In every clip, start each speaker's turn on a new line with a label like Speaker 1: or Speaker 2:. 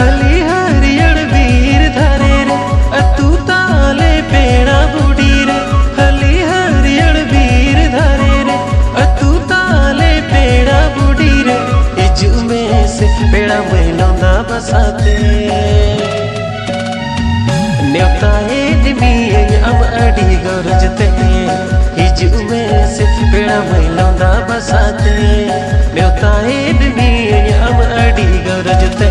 Speaker 1: हली हरियर वीर धरे रे तू ताले पेड़ा बुड़ी रे हली हरियर वीर धरे रे तू ताले पेड़ा बुड़ी रे इजू में से पेड़ा मैलोंदा बसाते न्योता एडमी अब अड़ी गरजते इजू में से पेड़ा मैलोंदा बसाते न्योता एडमी अब अड़ी गरजते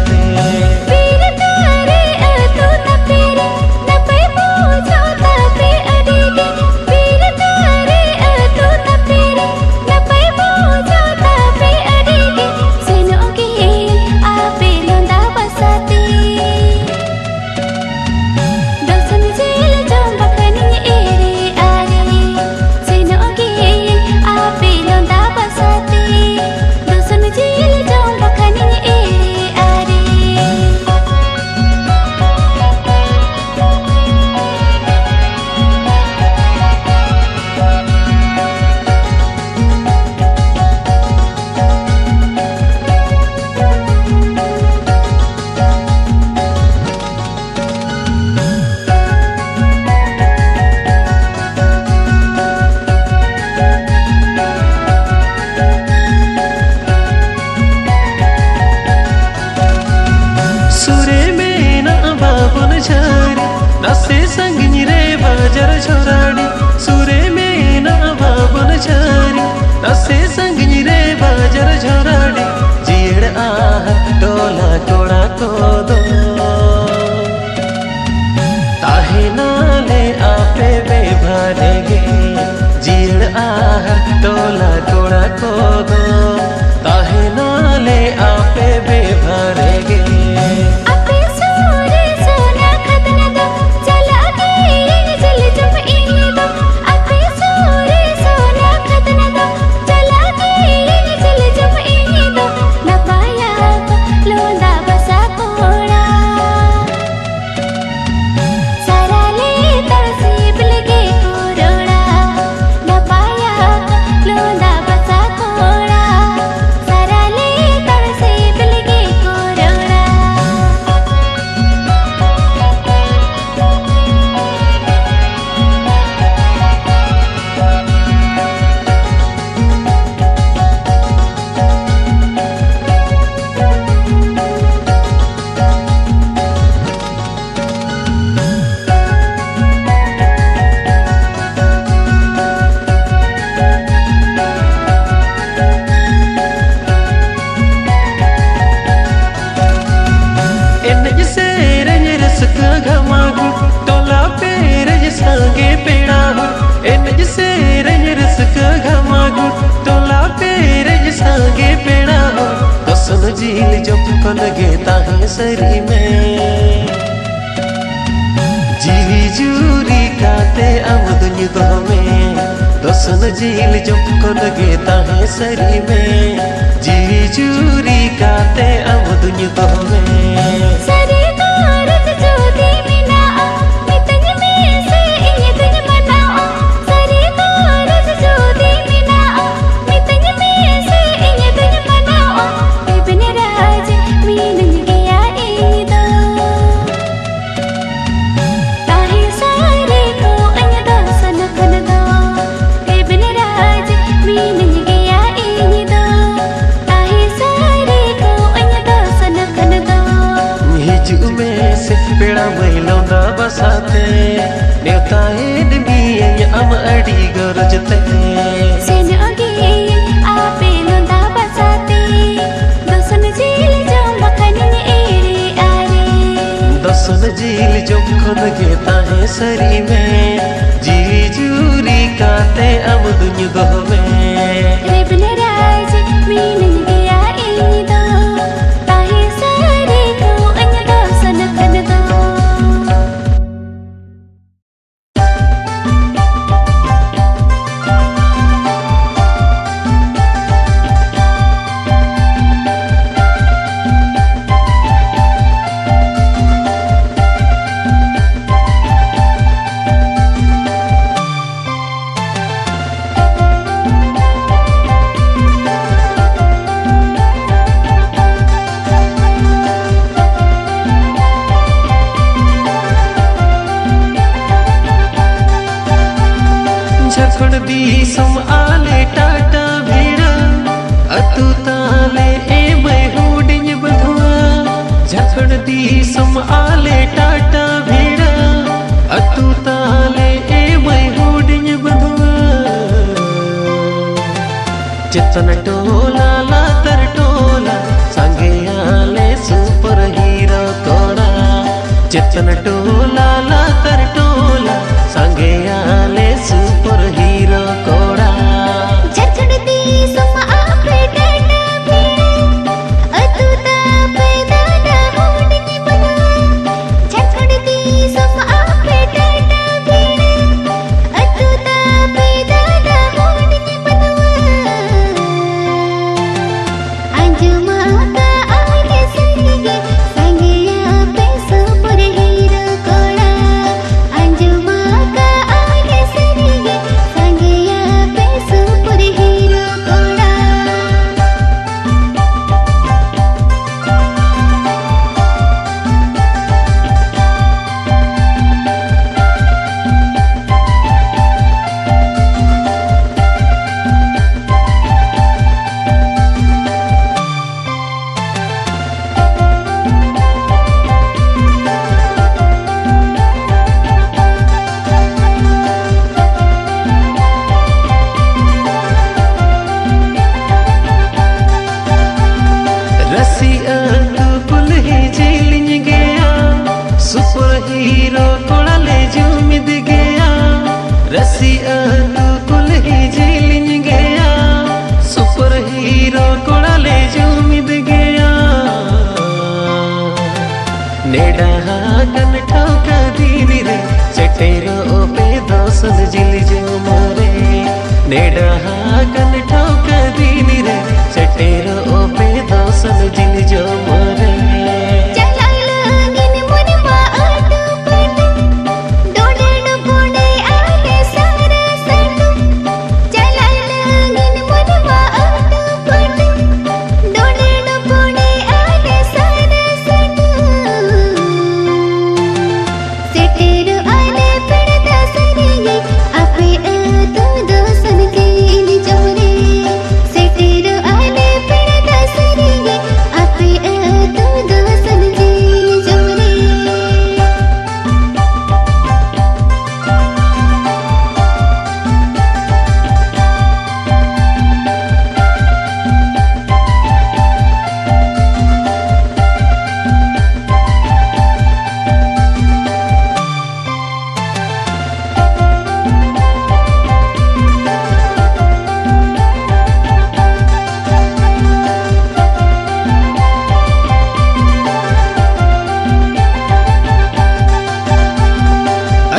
Speaker 1: नसे संगनी रे बाजार छोराड़ी सुरे में ना बाबन छारी नसे संगनी रे बाजार छोराड़ी जीड़ आह डोला कोड़ा को दो ताहे नाले आपे बेभारेगे जीड़ आह डोला कोड़ा को दो ताहे नाले आपे बेभारेगे टोला पेरज सांगे पेड़ा एनज से रस का घमागु टोला पेरज सांगे पेड़ा दसन झील जब को लगे ताहे सरी में जीवी जूरी काते अमदुन दो में दसन झील जब को लगे ताहे सरी में जीवी जूरी काते अमदुन दो में पेड़ा मैलोंदा बसाते न्योता एडमी अब अड़ी गरजते आपे लोंदा बसाते दसन झील जो बखन एरे आरे दसन झील जो खन गेता है सरी में जी जूरी काते अब दुनिया दो में रेबन राज मीनन गया इन दो ताहे सारे को अन दसन खन दो दी सम आले टाटा भीड़ा अतु ताले ए मैं हुडिंग बधुआ झारखंड दी सम आले टाटा भीड़ा अतु ताले ए मैं हुडिंग बधुआ चेतन टोला लातर टोला संगे आले सुपर हीरो कोड़ा चेतन टोला लातर टोला संगे आले सुपर हीरो कोड़ा
Speaker 2: झारखंड दी सम आपे टाटा भीड़ा अतु तापे दादा हुडिंग बधुआ झारखंड दी सम आपे टाटा भीड़ा अतु तापे दादा हुडिंग बधुआ अंजुमा का आले संगे संगे आपे सुपर हीरो कोड़ा अंजुमा का आले संगे संगे आपे सुपर हीरो कोड़ा
Speaker 1: रसिया तू कुल ही झेलिंग गया सुपर हीरो कोड़ा ले जुमिद गया रसिया तू कुल ही झेलिंग गया सुपर हीरो कोड़ा ले जुमिद गया नेडा कन ठोका दीनी रे चटेरो पे दोसन जिल जो मोरे नेडा कन ठोका दीनी रे चटेरो पे दोसन जिल जो मोरे
Speaker 2: चलालगिन मुनवा आटू पटू डोडे डोडे आले सारा सटू चलालगिन मुनवा आटू पटू डोडे डोडे आले सारा सटू सेटेर आले पड़दा सरिये आपे तू दोसन केल जोरे सेटेर आले पड़दा सरिये आपे तू दोसन केल जोरे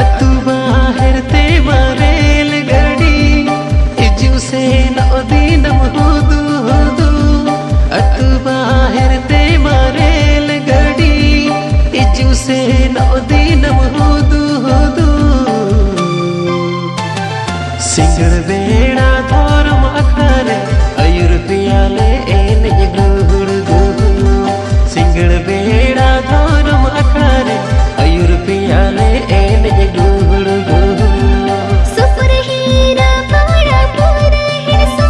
Speaker 1: अतु बाहर ते रेल गाड़ी इजू से नदी नम हुदू हुदू अतु बाहर ते रेल गाड़ी इजू से नदी नम हुदू हुदू सिंगड़ बेड़ा धर्म अखारे अयुर पियाले एन गुड़ गुड़ सिंगड़ बेड़ा धर्म अखारे अयुर पियाले एन गुड़ गुड़
Speaker 2: सुपर हीरो कोड़ा पूरा हिरसो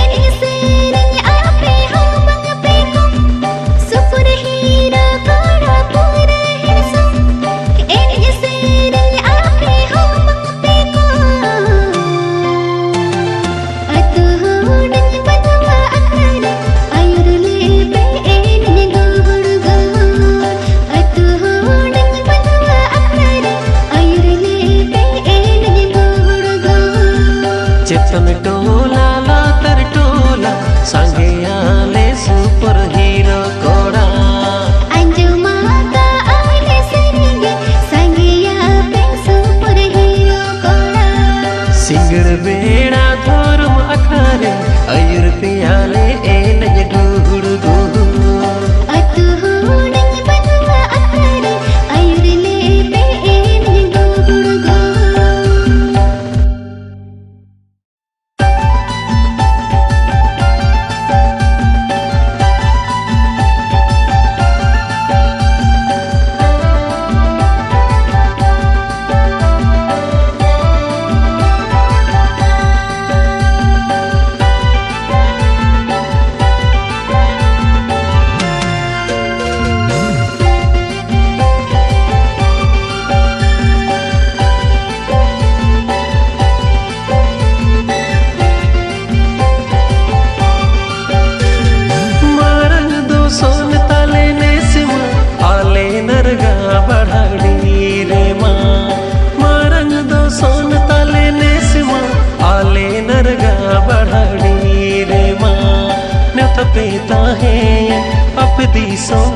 Speaker 2: एनी सेरिंग आपे हो मंग पे को सुपर हीरो कोड़ा पूरा हिरसो एनी सेरिंग आपे हो मंग पे को अतु हुडिंग बधुआ अखारे अयुर ले पे एनी गुड़ गुड़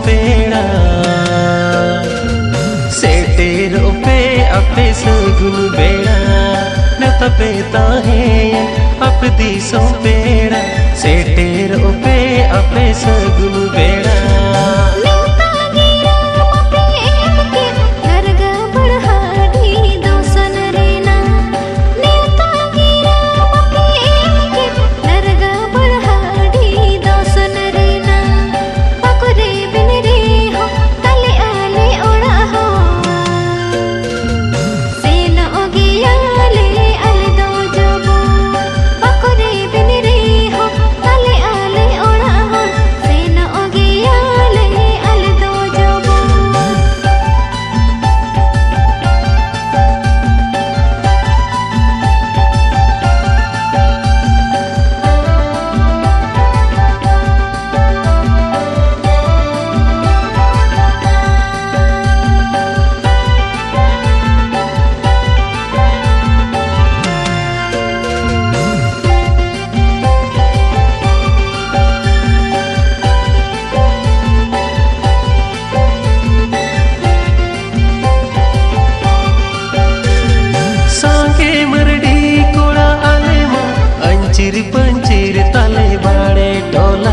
Speaker 1: पेड़ा सेटेरो पे अपे सगुन बेड़ा न तबे ताहे अप दिसों पेड़ा सेटेरो पे अपे सगुन बेड़ा पंचीर ताले बाड़े टोला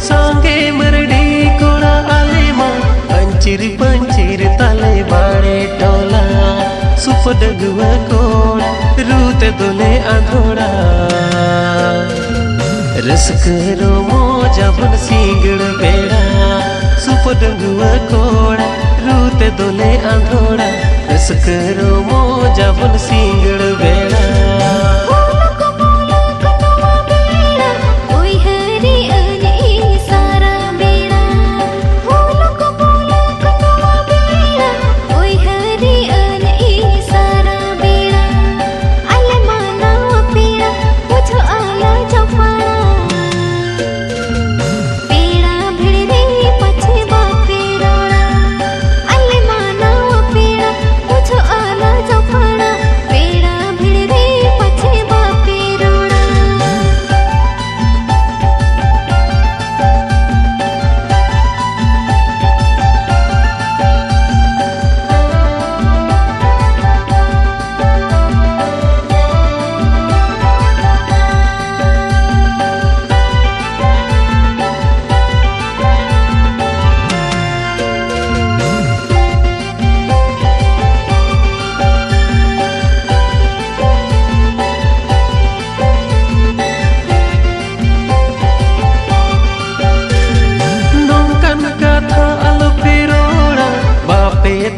Speaker 1: सांगे मरडी कोड़ा आले मां पंचीर ताले बाड़े टोला सुपडगुआ कोड़ा रूते दोले आधोड़ा रसकरो मोजा बन सिंगड़ बेड़ा सुपडगुआ कोड़ा रूते दोले आधोड़ा रसकरो मोजा बन सिंगड़ बेड़ा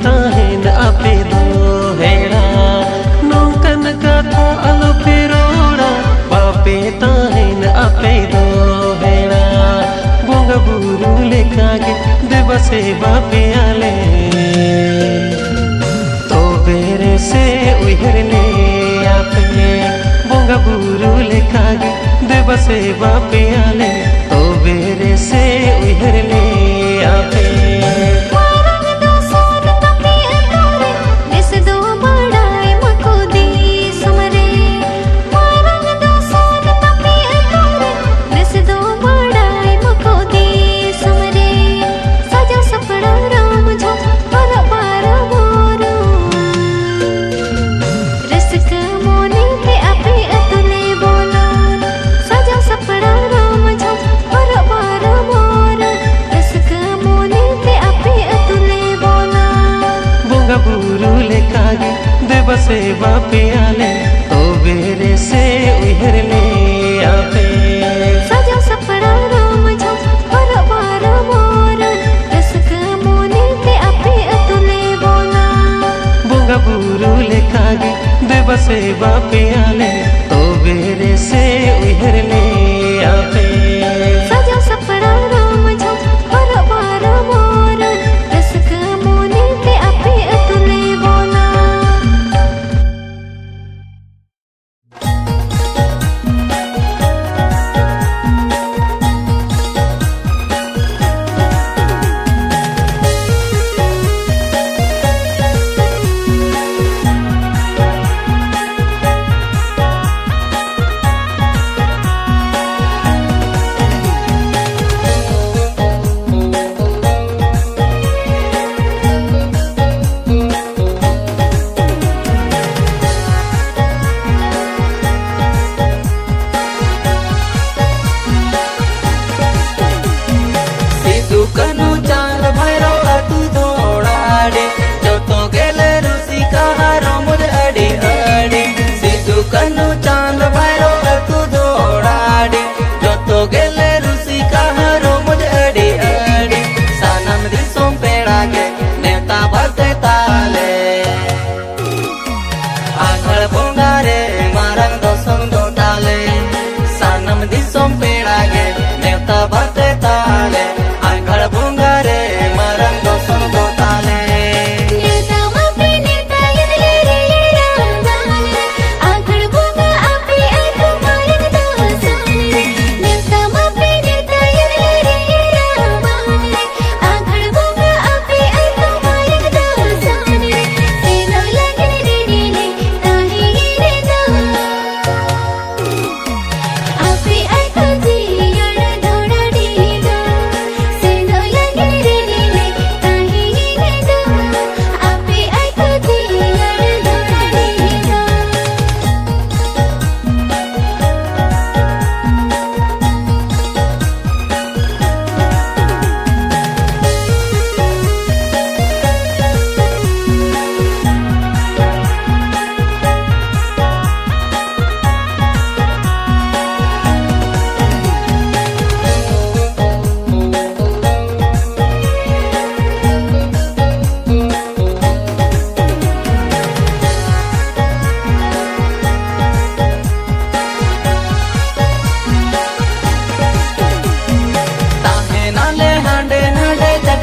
Speaker 1: ताहेन आपे दो हेड़ा नौकन कथा अलो पेरोड़ा बापे ताहेन आपे दो हेड़ा बोंगा बुरु लेखागे देवसे बापे आले तो बेरे से उहर ले आपे बोंगा बुरु लेखागे देवसे बापे आले तो बेरे से उहर ले आपे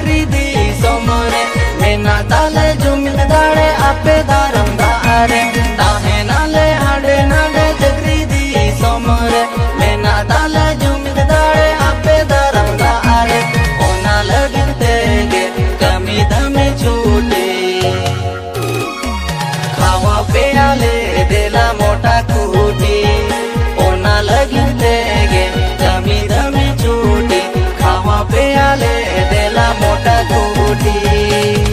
Speaker 3: जगरी दिसम रे मेना ताले जुमिन दाड़े आपे दारम दारे ताहेनाले हाडे नाडे जगरी दिसम रे मेना ताले जुमिन दाड़े आपे दारम दारे ओना लगिन तेगे कमी दमे छूटे खावा पेयाले देला मोटा कूटी ओना लगिन तेगे कमी दमे छूटी खावा पेयाले देला मोटा कूटी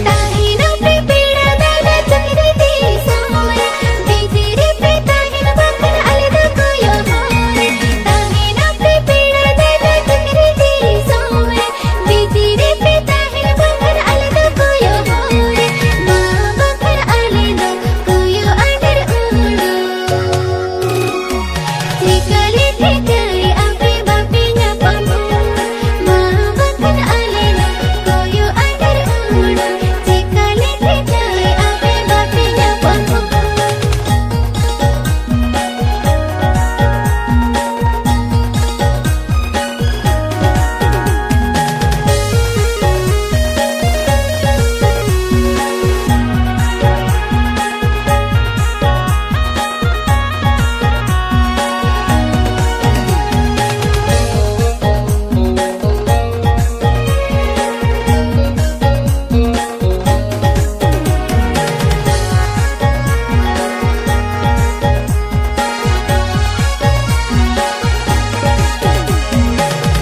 Speaker 2: ताहिना पे पेड़ा दादा जगरी दिसम रे बिजिरी पे ताहिना बखन अलग कोयो होरे ताहिना पे पेड़ा दादा जगरी दिसम रे बिजिरी पे ताहिना बखन अलग कोयो होरे मां बखन अलग कोयो अंडर उड़ो ठिकले ठिकरे आपे बापिnya pampu मां बखन अलग कोयो अंडर उड़ो ठिकले ठिकरे आपे बापिnya pampu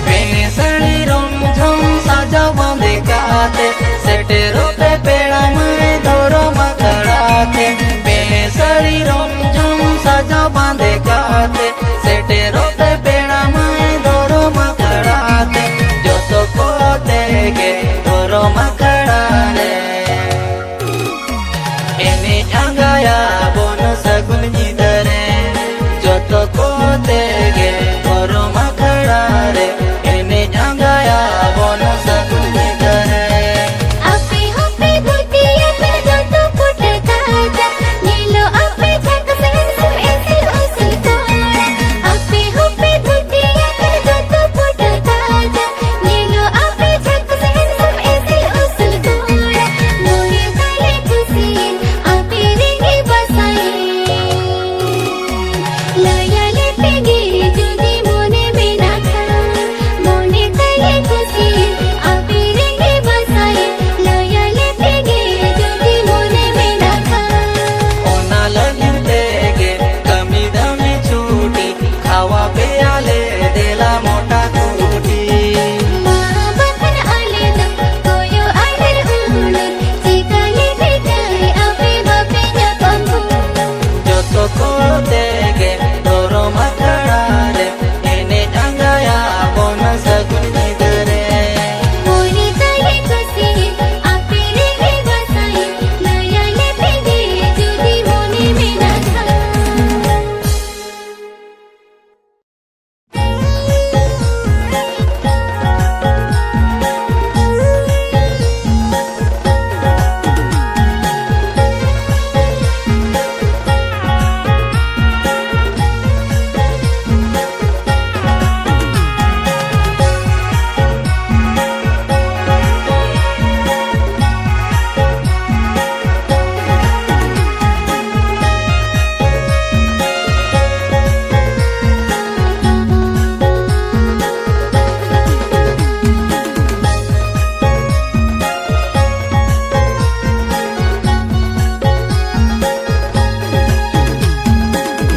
Speaker 3: पेसड़ी रोम झम साजा बांधे काते सेटेरो पे पेड़ा में धोरो मकड़ाते पेसड़ी रोम झम साजा बांधे काते सेटेरो पे पेड़ा में धोरो मकड़ाते जो तो को देगे धोरो मकड़ाने एने आंगाया बोन सगुन जिदरे जो तो को देगे धोरो मकड़ारे एने आंगाया बोन सगुन जिदरे
Speaker 2: आपे होपे भूतिया पर जोतो फुट काजा नीलो आपे झक सेंसम ऐसे उसल तोड़ा आपे होपे भूतिया पर जोतो फुट काजा नीलो आपे झक सेंसम ऐसे उसल तोड़ा मोरे गले खुशी आपे रेंगे बसाए लयाले पेगे जुदी मोने बिना खा मोने गले खुशी आपे रेंगे बसाए लयाले पेगे जुदी मोने बिना खा
Speaker 3: ओना लगिन तेगे कमी दमे छूटी खावा पेयाले देला मोटा कूटी
Speaker 2: मां बखन अलग कोयो अंडर उड़ो ठिकले ठिकरे आपे बापिnya pampu
Speaker 3: जो तो को देगे धोरो मकड़ारे एने आंगाया बोन सगुन जिदरे
Speaker 2: मोरे गले खुशी आपे रेंगे बसाए लयाले पेगे जुदी मोने बिना खा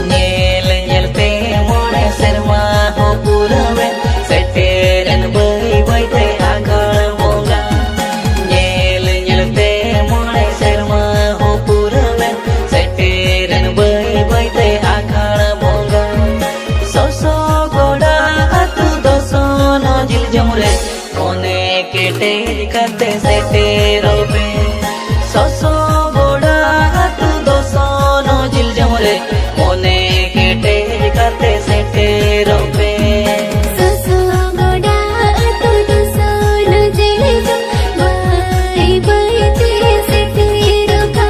Speaker 3: Nyel nyel te mone serma ho purave seteren bai bai te agar moga Nyel nyel te mone serma ho purave seteren bai bai te agar moga Soso goda atu doso no jil jamure kone kete kate setero pe Soso goda atu doso no jil jamure kone kete kate setero pe
Speaker 2: ससो गोड़ा तू दुसो न जेले जो बाई बाई तेरे तेरो का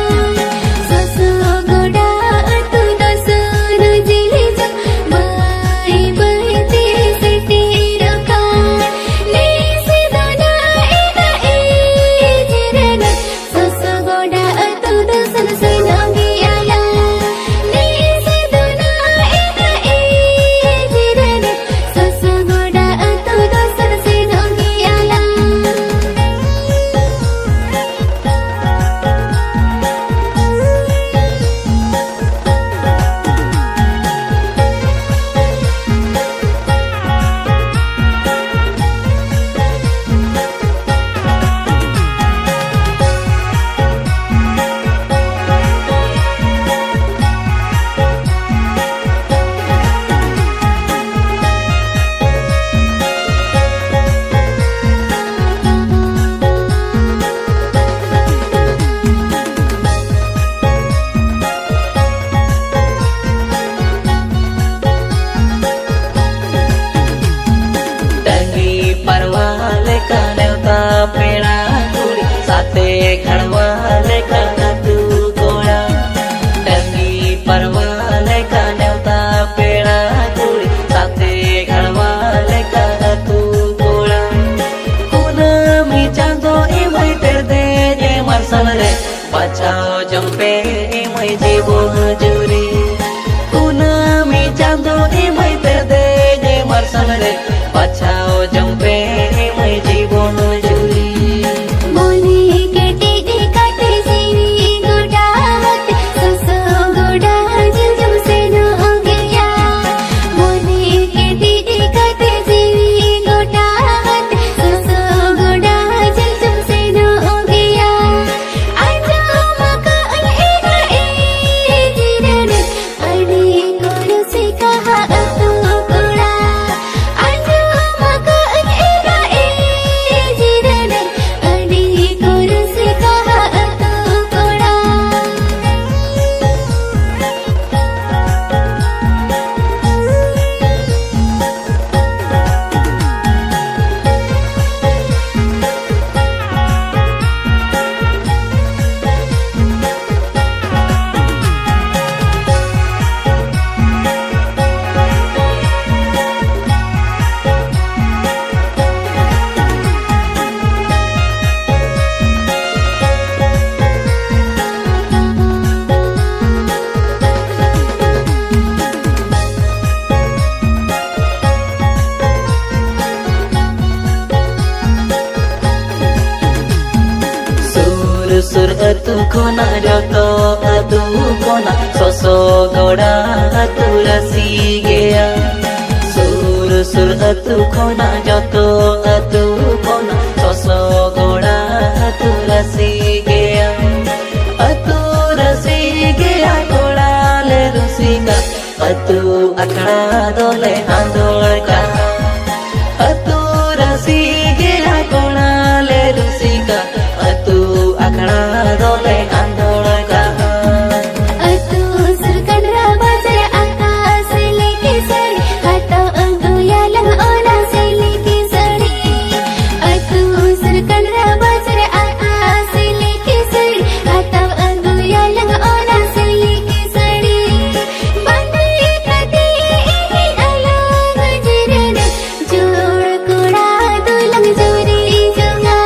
Speaker 2: ससो गोड़ा तू दुसो न जेले जो बाई बाई तेरे तेरो का ले से दोना एना
Speaker 3: bachao jompe imai jibo juri kunami chando imai terde je marsal re bachao jompe imai jibo juri
Speaker 2: Moni के टीडी काटे जीवी गोड़ा हाथ ससो गोड़ा जिल जुम से न हो गया मोनी के टीडी काटे जीवी गोड़ा हाथ ससो गोड़ा जिल जुम से न हो गया आजा मका एगा ए जिरन अड़ी कोरो से कहा तू गोड़ा आजा मका एगा ए जिरन अड़ी कोरो से कहा तू गोड़ा
Speaker 3: sur atu kona joto atu kona soso goda atu rasi gea sur atu kona joto atu kona soso goda atu rasi gea goda le rusika atu akha dole andol ka atu rasi gea goda le rusika atu akha dole andol ka
Speaker 2: अतु सुरकंडरा बाजार आकाश लेके सड़ी हाथों अंगुया लंग ओला से लेके सड़ी अतु सुरकंडरा बाजार आकाश लेके सड़ी हाथों अंगुया लंग ओला से लेके सड़ी बंदे कटे ही अलग जिरन जोड़ कोड़ा दुलंग जोरी जोगा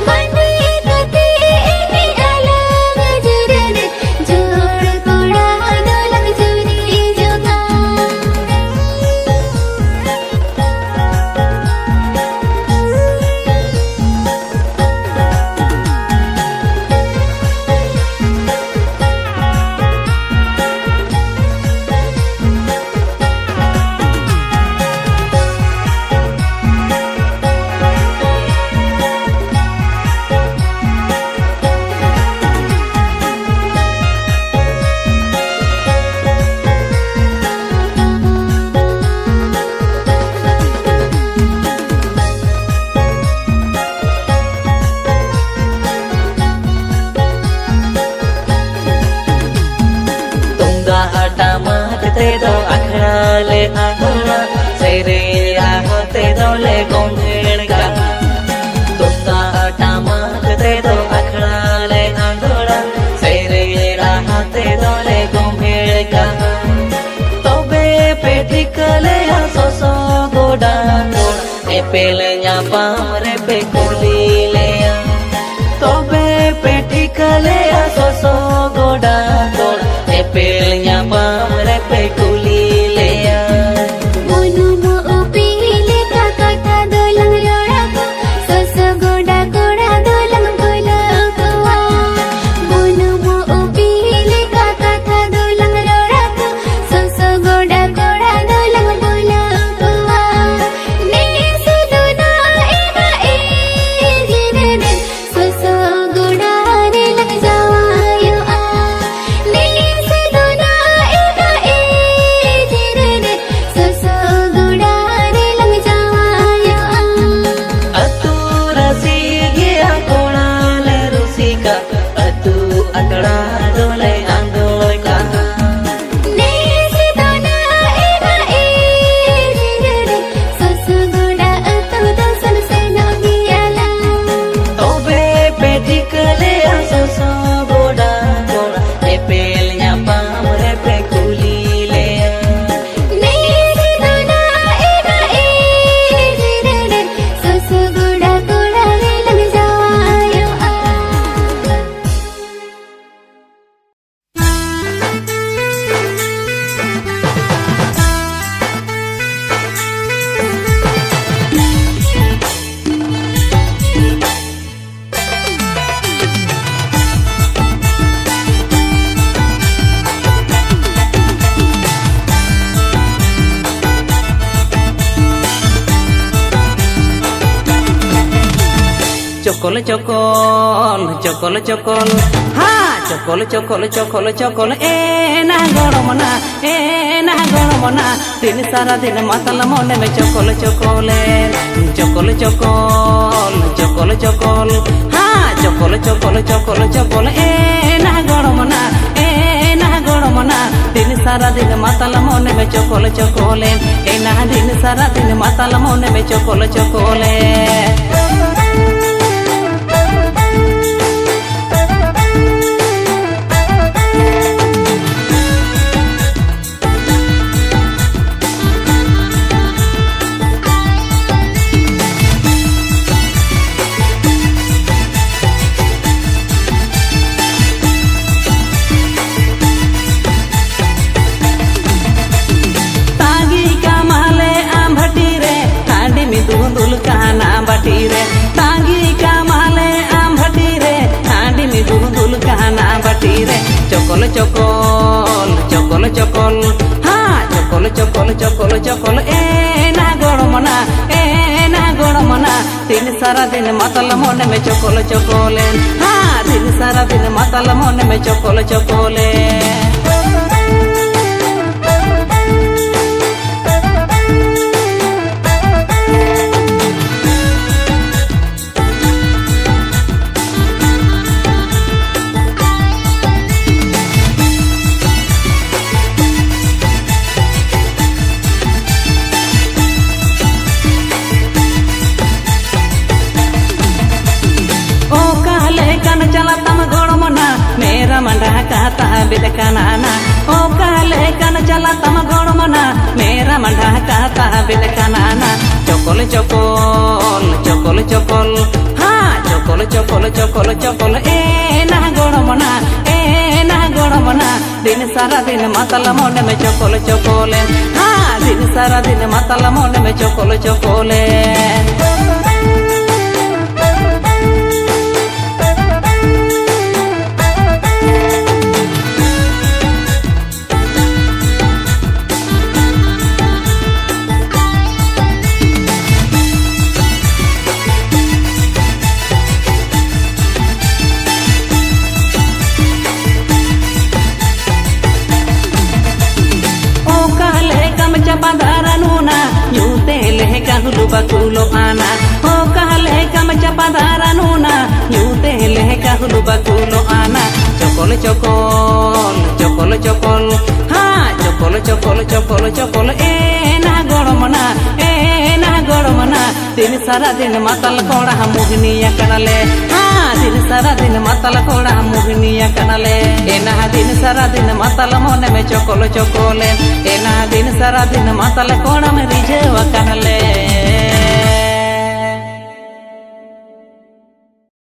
Speaker 2: बंदे कटे ही अलग जिरन जोड़ कोड़ा दुलंग जोरी जोगा
Speaker 3: tunga atama te do akhra le agula sere ahote do le gongel ka tunga atama te do akhra le agula sere ahote do le gongel ka tobe petikale soso goda epelnya pamre pe kulile tobe petikale soso goda epelnya pamre pe kulile
Speaker 2: Monu मो उपीले का कथा दोलंग रोड़ा को ससो गोड़ा गोड़ा दोलंग बोला गोवा मोनू मो उपीले का कथा दोलंग रोड़ा को ससो गोड़ा गोड़ा दोलंग बोला गोवा ने सुदुना एगा ए जिरन ससो गोड़ा रे लग जावा यो आ ने सुदुना एगा ए जिरन ससो गोड़ा रे लग जावा यो आ
Speaker 3: atu rasi gea kona le rusika atu akra dole andol ka
Speaker 2: ने सिदोना एगा ए जिरन ससो गोड़ा अतु दसन से न गियाला
Speaker 3: tobe petikale soso goda goda epelnya pamre pe kulile
Speaker 2: ने सिदोना एगा ए जिरन ससो गोड़ा गोड़ा रे लग जावा यो आ
Speaker 3: चकोल चकोल चकोल चकोल हाँ चकोल चकोल चकोल चकोल ए ना गड़मना दिन सारा दिन मतल मोने में चकोल चकोले चकोल चकोल चकोल चकोल हाँ चकोल चकोल चकोल चकोल ए ना गड़मना दिन सारा दिन मतल मोने में चकोल चकोले ए ना दिन सारा दिन मतल मोने में चकोल चकोले दुल कहना बटी रे तांगी का माले आम भटी रे हांडी में दुल कहना बटी रे चकोल चकोल चकोल चकोल हाँ चकोल चकोल चकोल चकोल ए ना गड़मना दिन सारा दिन मतल मोने में चकोल चकोले हाँ दिन सारा दिन मतल मोने में चकोल चकोले चला तम गड़मना मेरा मंडा कहता बिलकनाना ओ कहले कन चला तम गड़मना मेरा मंडा कहता बिलकनाना चकोल चकोल चकोल चकोल हाँ चकोल चकोल चकोल चकोल ए ना गड़मना दिन सारा दिन मतल मोने में चकोल चकोले हाँ दिन सारा दिन मतल मोने में चकोल चकोले पधारनूना यूते ले कहलु बकुलो आना हो कहले कम चपधारनूना यूते ले कहलु बकुलो आना चकोल चकोल चकोल चकोल हाँ चकोल चकोल चकोल चकोल ए ना गड़मना दिन सारा दिन मतल कोड़ा मुगनिया कनले हाँ दिन सारा दिन मतल कोड़ा मुगनिया कनले ए ना दिन सारा दिन मतल मोने में चकोल चकोले ए ना दिन सारा दिन मतल कोड़ा में रिझवा कनले